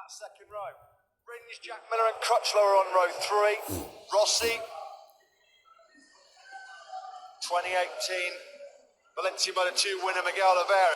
that second row. Rins, Jack Miller and Crutchlow are on row 3. Rossi, 2018 Valencia Moto 2 winner Miguel Oliveira.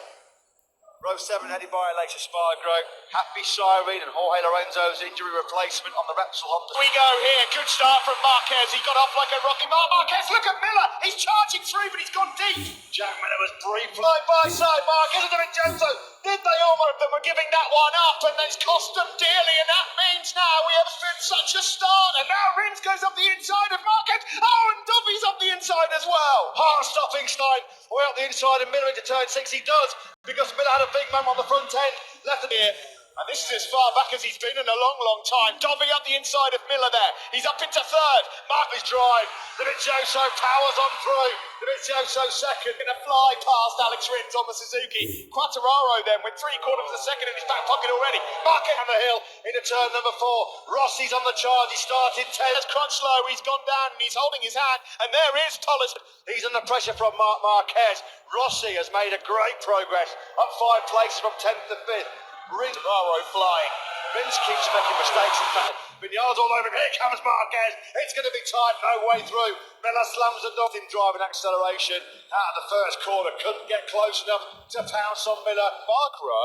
Row 7 headed by Aleix Espargaro, Happy Cyrene and Jorge Lorenzo's injury replacement on the Repsol Honda. We go here, good start from Marquez, he got off like a rocky. Marquez, look at Miller, he's charging through but he's gone deep. Jack Miller was brief. Side by side, Marquez and Dovizioso, did they almost, them were giving that one up and it's cost them dearly, and that means now we have been such a start, and now Rins goes up the inside of Marquez, oh and Dovy's up the inside as well. Hard stopping Stein, way up the inside and Miller into turn 6, he does, because Miller had a big man on the front end, left it here. And this is as far back as he's been in a long, long time. Dovey up the inside of Miller there. He's up into third. Marquez drive. Dovizioso powers on through. Dovizioso second. Gonna fly past Alex Rins on the Suzuki. Quartararo then with 3/4 of a second in his back pocket already. Marquez on the hill into turn number 4. Rossi's on the charge. He started 10. There's Crutchlow. He's gone down and he's holding his hand. And there is Tolles. He's under pressure from Marquez. Rossi has made a great progress. Up 5 places from 10th to 5th. Quartararo flying. Rins keeps making mistakes. In fact, Vinales all over him. Here comes Marquez. It's going to be tight. No way through. Miller slams the door. Him driving acceleration out of the first corner. Couldn't get close enough to pounce on Miller.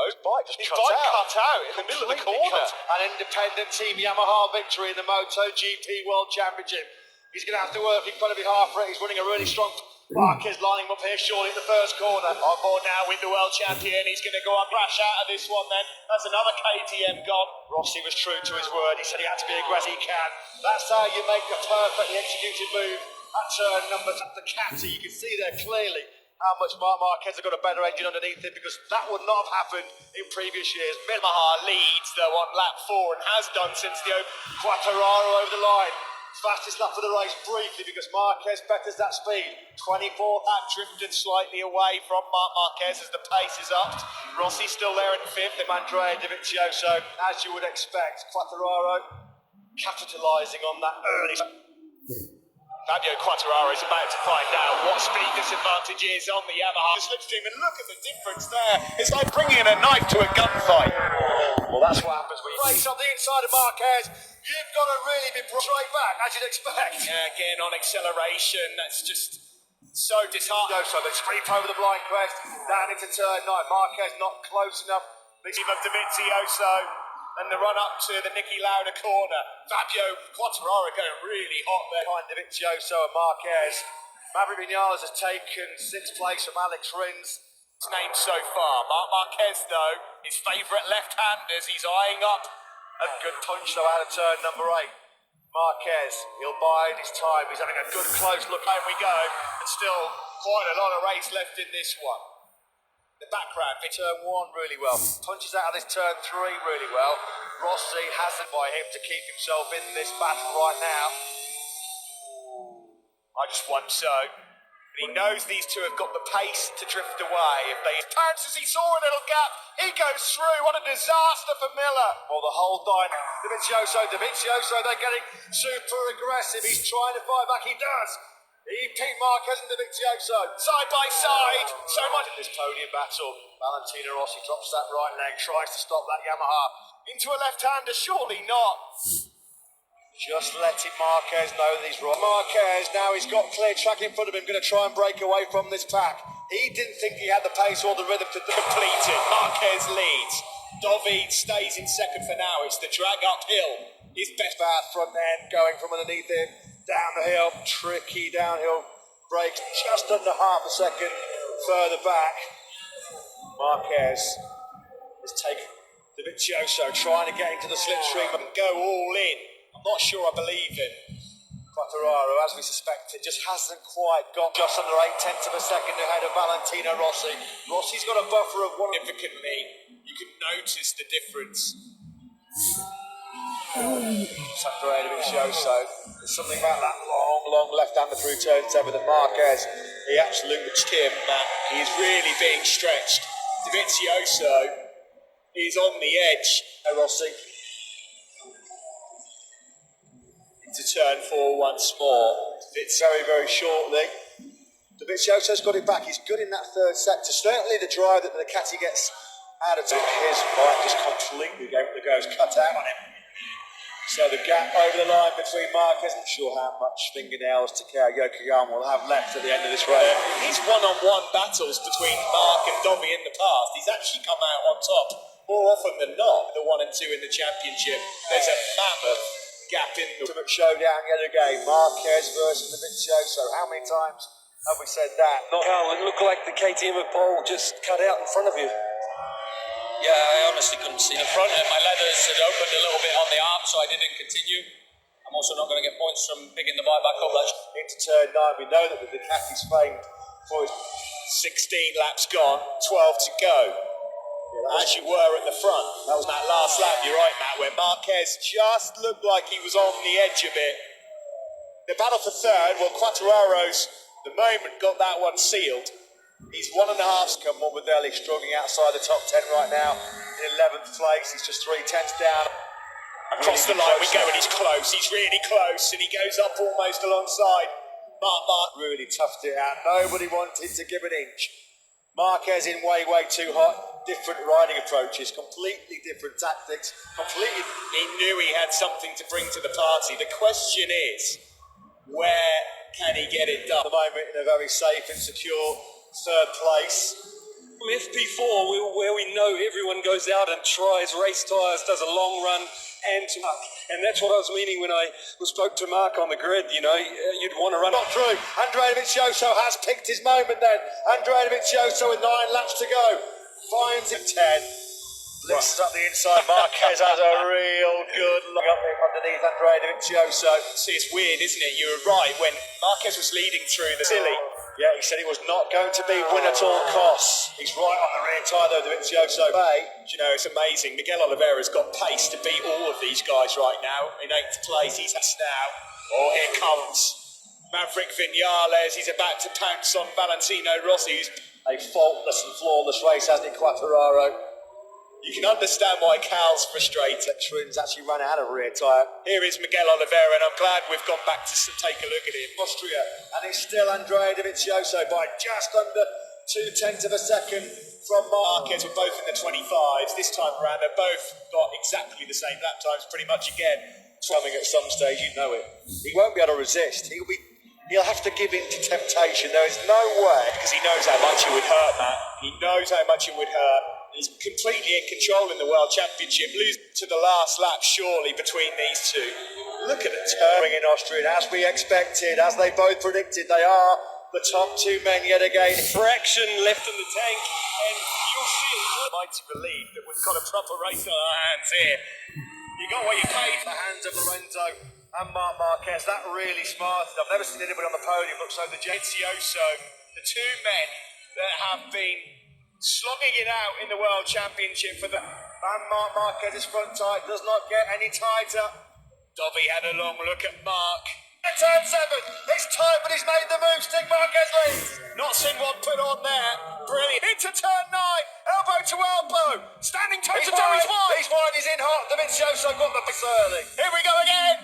His bike cut out in the middle of the corner. An independent team Yamaha victory in the MotoGP World Championship. He's going to have to work incredibly hard for it. He's running a really strong. Marquez lining him up here shortly in the first corner. On board now with the world champion. He's going to go and crash out of this one then. That's another KTM gone. Rossi was true to his word. He said he had to be aggressive. He can. That's how you make a perfectly executed move. At turn number the captain. You can see there clearly how much Marquez has got a better engine underneath him, because that would not have happened in previous years. Yamaha leads though on lap 4 and has done since the open. Quartararo over the line. Fastest lap of the race briefly because Marquez betters that speed. 24th. That drifted slightly away from Marquez as the pace is upped. Rossi's still there in 5th. And Andrea Dovizioso, as you would expect. Quartararo capitalising on that early. Fabio Quartararo is about to find out what speed disadvantage is on the Yamaha. Just looks to him and look at the difference there. It's like bringing a knife to a gunfight. Well, that's what happens when you race on the inside of Marquez. You've got to really be straight back, as you'd expect. Yeah, again on acceleration, that's just so disheartening. So they sweep over the blind crest, down into turn 9. Marquez not close enough. Team of Dovizioso. And the run up to the Niki Lauda corner. Fabio Quartararo going really hot there. Behind Dovizioso and Marquez. Maverick Vinales has taken 6th place from Alex Rins. His name so far. Marquez though, his favourite left-handers, he's eyeing up. A good punch though out of turn number 8. Marquez, he'll bide his time. He's having a good close look. Home we go. And still quite a lot of race left in this one. The background, turn 1 really well. Punches out of this turn 3 really well. Rossi hasn't by him to keep himself in this battle right now. I just wonder so. But he knows these two have got the pace to drift away. If they pounces, he saw a little gap. He goes through. What a disaster for Miller. Well, the whole Dovizioso, they're getting super aggressive. He's trying to fight back. He does. He beat Marquez and Dovizioso. Side by side. So much in this podium battle. Valentino Rossi drops that right leg, tries to stop that Yamaha. Into a left-hander, surely not. Just letting Marquez know that he's right. Marquez, now he's got clear track in front of him, going to try and break away from this pack. He didn't think he had the pace or the rhythm to complete it. Marquez leads. Dovi stays in second for now. It's the drag uphill. His best fast front end going from underneath him. Down the hill, tricky downhill breaks just under half a second further back. Marquez has taken Dovizioso, trying to get into the slipstream and go all in. I'm not sure I believe him. Quartararo, as we suspected, just hasn't quite got just under 8/10 of a second ahead of Valentino Rossi. Rossi's got a buffer of one. Significantly, you can notice the difference. Andrea Dovizioso. There's something about that long left-hander through turn 7 that Marquez, he absolutely him. He's really being stretched. Dovizioso is on the edge. Rossi into turn 4 once more. It's very shortly. Dovizioso's got it back. He's good in that third sector. Certainly the drive that the Ducati gets Out of his bike just completely gave it the goes, cut out on him. So the gap over the line between Marquez, I'm not sure how much fingernails Takao Yokoyama will have left at the end of this race. His one-on-one battles between Mark and Dovi in the past, he's actually come out on top more often than not. The 1 and 2 in the championship, there's a mammoth gap in the ultimate showdown yet again. Marquez versus Dovizioso. How many times have we said that? Carl, it looked like the KTM pole just cut out in front of you. Yeah, I honestly couldn't see the front end. My leathers had opened a little bit on the arm, so I didn't continue. I'm also not going to get points from picking the bike back up. Into turn 9, we know that the Ducati's famed for his 16 laps gone, 12 to go. As you were at the front. That was that last lap, you're right, Matt, where Marquez just looked like he was on the edge a bit. The battle for third, well, Quartararo's, the moment, got that one sealed. He's 1.5 come Morbidelli struggling outside the top 10 right now. In 11th place, he's just 3/10 down. Across the line we go, and he's close. He's really close, and he goes up almost alongside Mark. Really toughed it out. Nobody wanted to give an inch. Marquez in way too hot. Different riding approaches, completely different tactics. Completely. He knew he had something to bring to the party. The question is, where can he get it done? At the moment, in a very safe and secure third place. FP4, where we know everyone goes out and tries race tyres, does a long run, and that's what I was meaning when I spoke to Mark on the grid. You know, you'd want to run. Not through. Andrea Dovizioso has picked his moment then. Andrea Dovizioso with 9 laps to go. Finds it 10. Blitzes up the inside. Marquez has a real good look up underneath Andrea Dovizioso. See, it's weird, isn't it? You were right. When Marquez was leading through the silly, yeah, he said it was not going to be win at all costs. He's right on the rear tyre though, Dovizioso. You know, it's amazing. Miguel Oliveira's got pace to beat all of these guys right now. In 8th place, he's now. Oh, here comes Maverick Vinales. He's about to pounce on Valentino Rossi, who's a faultless and flawless race, hasn't it, Quartararo? You can understand why Cal's frustrated. Twins actually run out of rear tyre. Here is Miguel Oliveira, and I'm glad we've gone back to take a look at him. Austria, and it's still Andrea Dovizioso by just under 0.2 of a second from Marquez. We're both in the 25s. This time around, they've both got exactly the same lap times, pretty much again. Coming at some stage, you know it. He won't be able to resist. He'll have to give in to temptation. There is no way. Because he knows how much it would hurt, Matt. He knows how much it would hurt. He's completely in control in the World Championship. Lose to the last lap, surely, between these two. Look at the turning in Austria. As we expected, as they both predicted, they are the top 2 men yet again. Fraction left in the tank, and you'll see mighty relief that we've got a proper race on our hands here. You got what you paid. The hands of Lorenzo and Marc Marquez. That really smarted. I've never seen anybody on the podium look so Dovizioso, the 2 men that have been slogging it out in the World Championship for the... And Marc Marquez's front tyre does not get any tighter. Dovi had a long look at Mark. Turn 7, it's tight, but he's made the move. Stick Marquez leads. Not seen one put on there. Brilliant. Into turn 9, elbow to elbow. Standing toe to toe, he's wide. He's wide, he's in hot. Dovizioso got the pass early. Here we go again.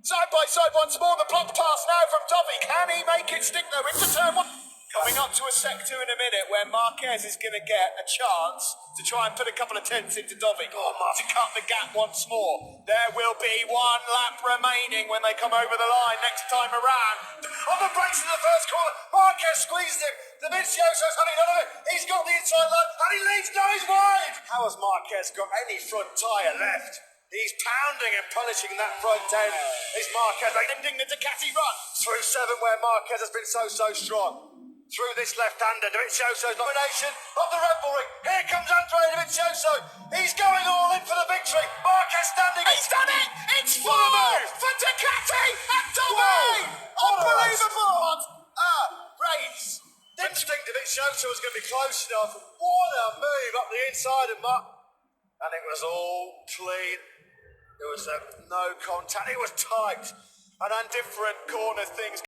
Side by side once more. The block pass now from Dovi. Can he make it stick though? Into turn 1. Coming up to a sector in a minute where Marquez is going to get a chance to try and put a couple of tenths into Dovi to cut the gap once more. There will be 1 lap remaining when they come over the line next time around. On the brakes in the first corner, Marquez squeezed him. Dovizioso's having none of it. He's got the inside line and he leads. Now he's wide. How has Marquez got any front tyre left? He's pounding and punishing that front end. Is Marquez ending the Ducati run? Through 7 where Marquez has been so strong. Through this left-hander, Dovizioso's nomination of the Red Bull ring. Here comes Andrea Dovizioso. He's going all in for the victory. Marquez standing. He's done it! It's 4 for Ducati and Dovi! Unbelievable! What a race! Didn't think Dovizioso was going to be close enough. What a move up the inside of Mark. And it was all clean. There was no contact. It was tight. And on different corner things.